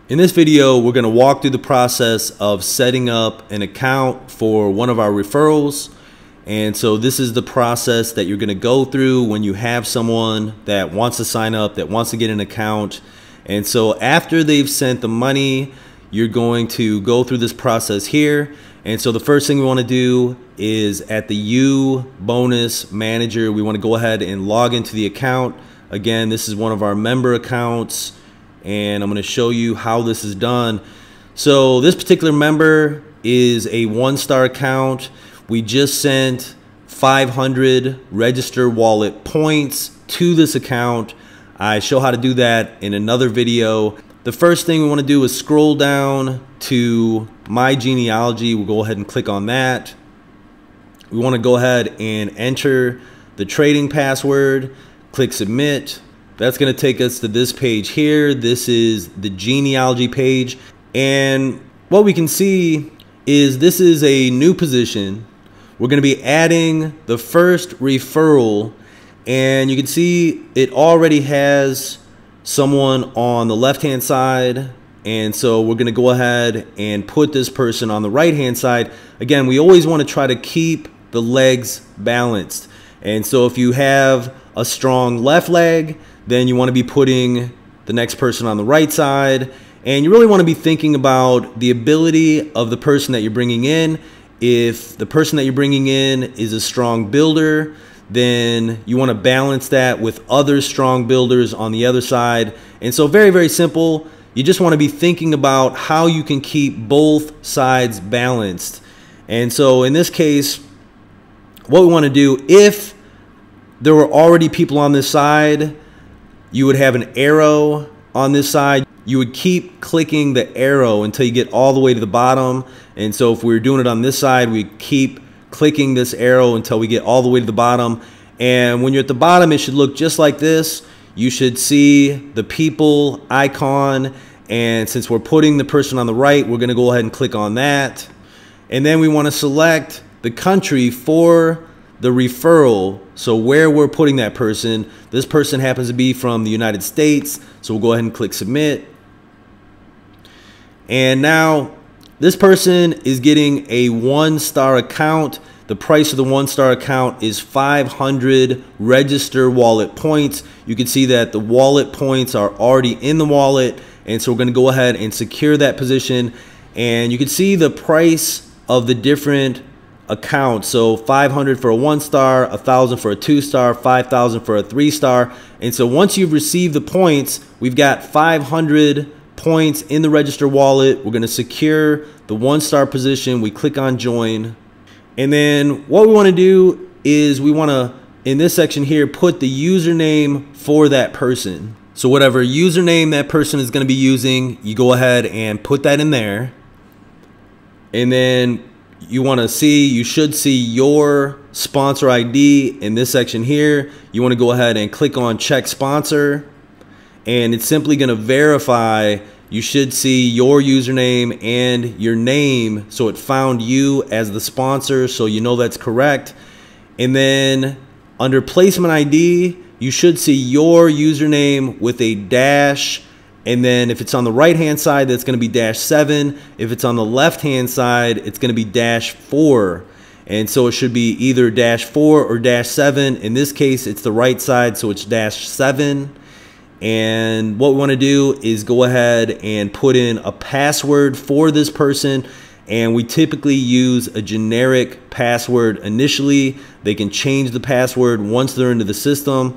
In this video, we're going to walk through the process of setting up an account for one of our referrals. And so this is the process that you're going to go through when you have someone that wants to sign up, that wants to get an account. And so after they've sent the money, you're going to go through this process here. And so the first thing we want to do is at the U bonus manager, we want to go ahead and log into the account. Again, this is one of our member accounts, and I'm going to show you how this is done. So this particular member is a 1-star account. We just sent 500 register wallet points to this account. I show how to do that in another video. The first thing we want to do is scroll down to My Genealogy. We'll go ahead and click on that. We want to go ahead and enter the trading password, click submit. That's going to take us to this page here. This is the genealogy page. And what we can see is this is a new position. We're going to be adding the first referral, and you can see it already has someone on the left-hand side. And so we're going to go ahead and put this person on the right-hand side. Again, we always want to try to keep the legs balanced. And so if you have a strong left leg, then you want to be putting the next person on the right side. And you really want to be thinking about the ability of the person that you're bringing in. If the person that you're bringing in is a strong builder, then you want to balance that with other strong builders on the other side. And so very, very simple. You just want to be thinking about how you can keep both sides balanced. And so in this case, what we want to do, if there were already people on this side, you would have an arrow on this side. You would keep clicking the arrow until you get all the way to the bottom. And so if we were doing it on this side, we keep clicking this arrow until we get all the way to the bottom. And when you're at the bottom, it should look just like this. You should see the people icon. And since we're putting the person on the right, we're going to go ahead and click on that. And then we want to select the country for the referral. So where we're putting that person. This person happens to be from the United States. So we'll go ahead and click submit. And now this person is getting a 1-star account. The price of the 1-star account is 500 register wallet points. You can see that the wallet points are already in the wallet. And so we're going to go ahead and secure that position. And you can see the price of the different accounts. So 500 for a 1-star, 1,000 for a 2-star, 5,000 for a 3-star. And so once you've received the points, we've got 500 points in the register wallet. We're going to secure the 1-star position. We click on join. And then what we want to do is we want to, in this section here, put the username for that person. So whatever username that person is going to be using, you go ahead and put that in there. And then you want to see, you should see your sponsor ID in this section here. You want to go ahead and click on check sponsor, and it's simply going to verify. You should see your username and your name, so it found you as the sponsor, so you know that's correct. And then under placement ID, you should see your username with a dash. And then if it's on the right-hand side, that's going to be -7. If it's on the left-hand side, it's going to be -4. And so it should be either -4 or -7. In this case, it's the right side, so it's -7. And what we want to do is go ahead and put in a password for this person. And we typically use a generic password initially. They can change the password once they're into the system.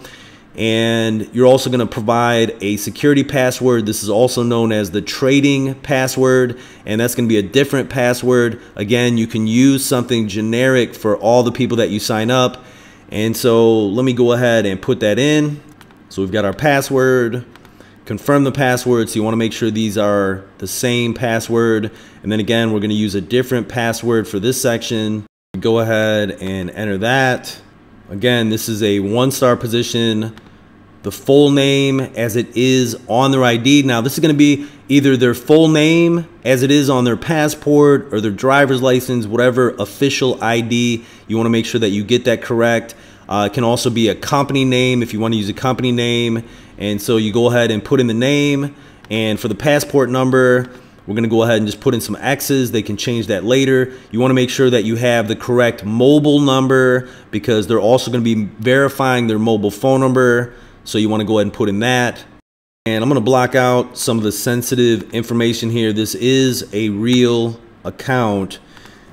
And you're also going to provide a security password. This is also known as the trading password, and that's going to be a different password. Again, you can use something generic for all the people that you sign up. And so let me go ahead and put that in. So we've got our password, confirm the password. So you want to make sure these are the same password. And then again, we're going to use a different password for this section. Go ahead and enter that. Again, this is a 1-star position, the full name as it is on their ID. Now, this is going to be either their full name as it is on their passport or their driver's license, whatever official ID. You want to make sure that you get that correct. It can also be a company name if you want to use a company name. And so you go ahead and put in the name. And for the passport number, we're going to go ahead and just put in some X's. They can change that later. You want to make sure that you have the correct mobile number because they're also going to be verifying their mobile phone number. So you want to go ahead and put in that. And I'm going to block out some of the sensitive information here. This is a real account.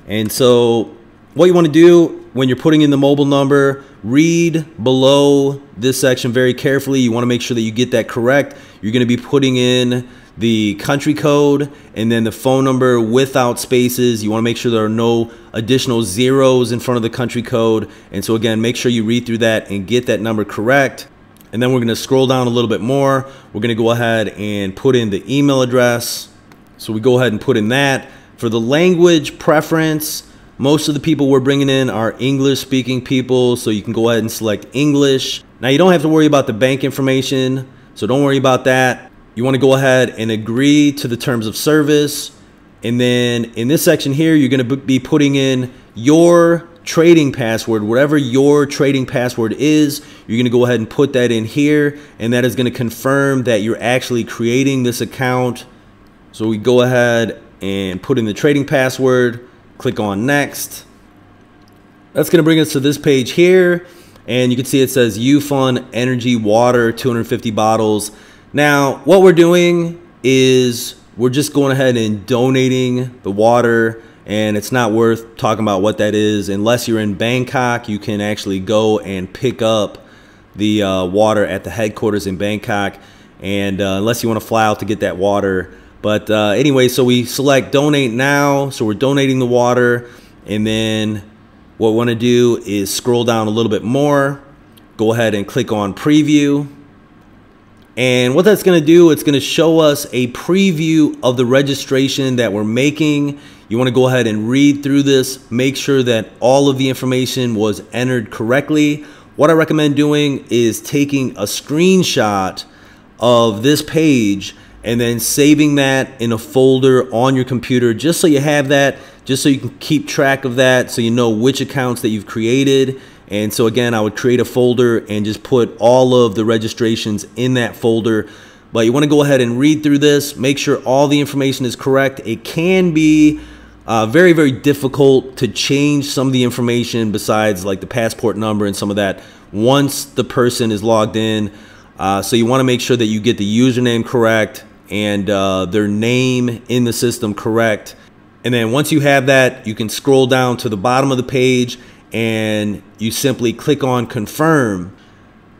And so what you want to do when you're putting in the mobile number, read below this section very carefully. You want to make sure that you get that correct. You're going to be putting in the country code and then the phone number without spaces. You want to make sure there are no additional zeros in front of the country code. And so again, make sure you read through that and get that number correct. And then we're going to scroll down a little bit more. We're going to go ahead and put in the email address. So we go ahead and put in that. For the language preference, most of the people we're bringing in are English speaking people. So you can go ahead and select English. Now you don't have to worry about the bank information. So don't worry about that. You want to go ahead and agree to the terms of service. And then in this section here, you're going to be putting in your trading password. Whatever your trading password is, you're going to go ahead and put that in here, and that is going to confirm that you're actually creating this account. So we go ahead and put in the trading password, click on next. That's going to bring us to this page here, and you can see it says Ufun Energy Water 250 bottles. Now what we're doing is we're just going ahead and donating the water. And it's not worth talking about what that is. Unless you're in Bangkok, you can actually go and pick up the water at the headquarters in Bangkok. And unless you want to fly out to get that water. But anyway, so we select donate now. So we're donating the water. And then what we want to do is scroll down a little bit more. Go ahead and click on preview. And what that's going to do, it's going to show us a preview of the registration that we're making. You want to go ahead and read through this, make sure that all of the information was entered correctly. What I recommend doing is taking a screenshot of this page and then saving that in a folder on your computer, just so you have that, just so you can keep track of that, so you know which accounts that you've created. And so again, I would create a folder and just put all of the registrations in that folder. But you want to go ahead and read through this, make sure all the information is correct. It can be very, very difficult to change some of the information besides like the passport number and some of that once the person is logged in. So you want to make sure that you get the username correct and their name in the system correct. And then once you have that, you can scroll down to the bottom of the page and you simply click on confirm.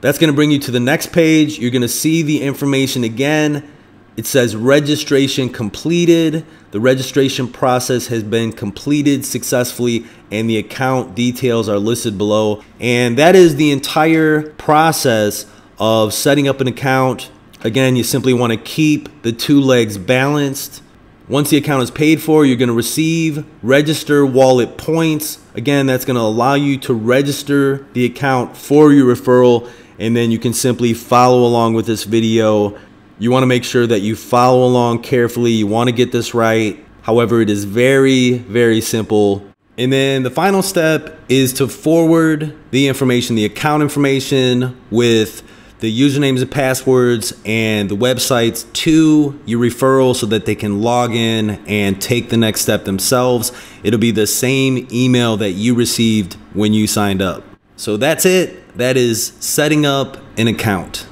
That's going to bring you to the next page. You're going to see the information again. It says registration completed. The registration process has been completed successfully and the account details are listed below. And that is the entire process of setting up an account. Again, you simply want to keep the two legs balanced. Once the account is paid for, you're going to receive register wallet points. Again, that's going to allow you to register the account for your referral, and then you can simply follow along with this video. You want to make sure that you follow along carefully. You want to get this right. However, it is very, very simple. And then the final step is to forward the information, the account information with the usernames and passwords and the websites to your referral so that they can log in and take the next step themselves. It'll be the same email that you received when you signed up. So that's it. That is setting up an account.